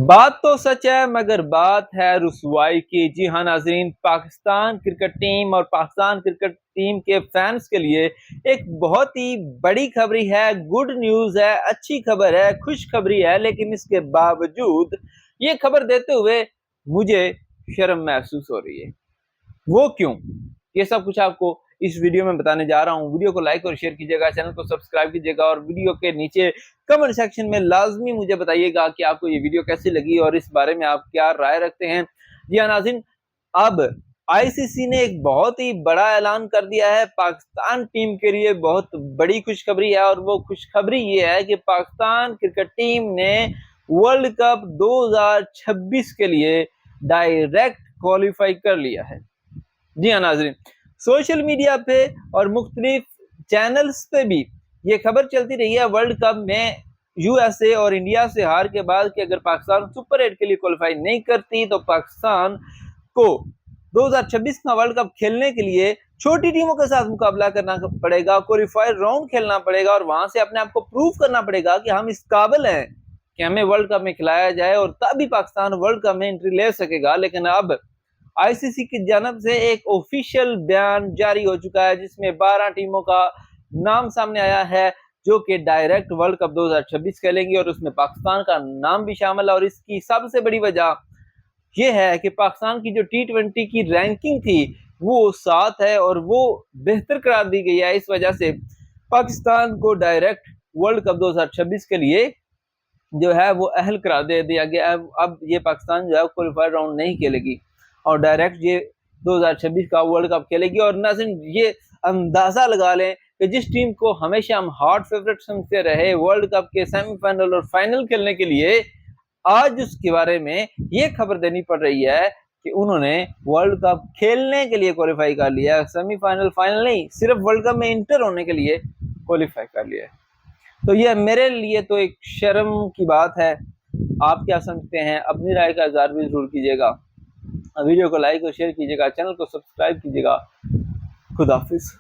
बात तो सच है मगर बात है रुसवाई की। जी हाँ नाजरीन, पाकिस्तान क्रिकेट टीम और पाकिस्तान क्रिकेट टीम के फैंस के लिए एक बहुत ही बड़ी खबरी है, गुड न्यूज है, अच्छी खबर है, खुशखबरी है। लेकिन इसके बावजूद ये खबर देते हुए मुझे शर्म महसूस हो रही है। वो क्यों? ये सब कुछ आपको इस वीडियो में बताने जा रहा हूँ। वीडियो को लाइक और शेयर कीजिएगा, चैनल को सब्सक्राइब कीजिएगा और वीडियो के नीचे कमेंट सेक्शन में लाजमी मुझे बताइएगा कि आपको ये वीडियो कैसी लगी और इस बारे में आप क्या राय रखते हैं। जी हाँ नाज़रीन, अब आईसीसी ने एक बहुत ही बड़ा ऐलान कर दिया है। पाकिस्तान टीम के लिए बहुत बड़ी खुशखबरी है और वो खुशखबरी ये है कि पाकिस्तान क्रिकेट टीम ने वर्ल्ड कप 2026 के लिए डायरेक्ट क्वालिफाई कर लिया है। जी हाँ नाजरीन, सोशल मीडिया पे और मुख्तलिफ चैनल्स पे भी ये खबर चलती रही है वर्ल्ड कप में यूएसए और इंडिया से हार के बाद कि अगर पाकिस्तान सुपर 8 के लिए क्वालिफाई नहीं करती तो पाकिस्तान को 2026 का वर्ल्ड कप खेलने के लिए छोटी टीमों के साथ मुकाबला करना पड़ेगा, क्वालिफायर राउंड खेलना पड़ेगा और वहां से अपने आप को प्रूव करना पड़ेगा कि हम इस काबिल हैं कि हमें वर्ल्ड कप में खिलाया जाए और तभी पाकिस्तान वर्ल्ड कप में एंट्री ले सकेगा। लेकिन अब आईसीसी की जानब से एक ऑफिशियल बयान जारी हो चुका है जिसमें 12 टीमों का नाम सामने आया है जो कि डायरेक्ट वर्ल्ड कप 2026 खेलेंगी और उसमें पाकिस्तान का नाम भी शामिल है। और इसकी सबसे बड़ी वजह यह है कि पाकिस्तान की जो T20 की रैंकिंग थी वो 7 है और वो बेहतर करार दी गई है। इस वजह से पाकिस्तान को डायरेक्ट वर्ल्ड कप 2026 के लिए जो है वो अहल करार दे दिया गया। अब ये पाकिस्तान जो है क्वालिफायर राउंड नहीं खेलेगी और डायरेक्ट ये 2026 का वर्ल्ड कप खेलेगी। और नाज़रीन, ये अंदाजा लगा लें कि जिस टीम को हमेशा हम हॉट फेवरेट समझते रहे वर्ल्ड कप के सेमीफाइनल और फाइनल खेलने के लिए, आज उसके बारे में ये खबर देनी पड़ रही है कि उन्होंने वर्ल्ड कप खेलने के लिए क्वालिफाई कर लिया। सेमीफाइनल फाइनल नहीं, सिर्फ वर्ल्ड कप में इंटर होने के लिए क्वालिफाई कर लिया। तो ये मेरे लिए तो एक शर्म की बात है। आप क्या समझते हैं? अपनी राय का इज़हार भी जरूर कीजिएगा। वीडियो को लाइक और शेयर कीजिएगा, चैनल को सब्सक्राइब कीजिएगा। खुदा हाफिज।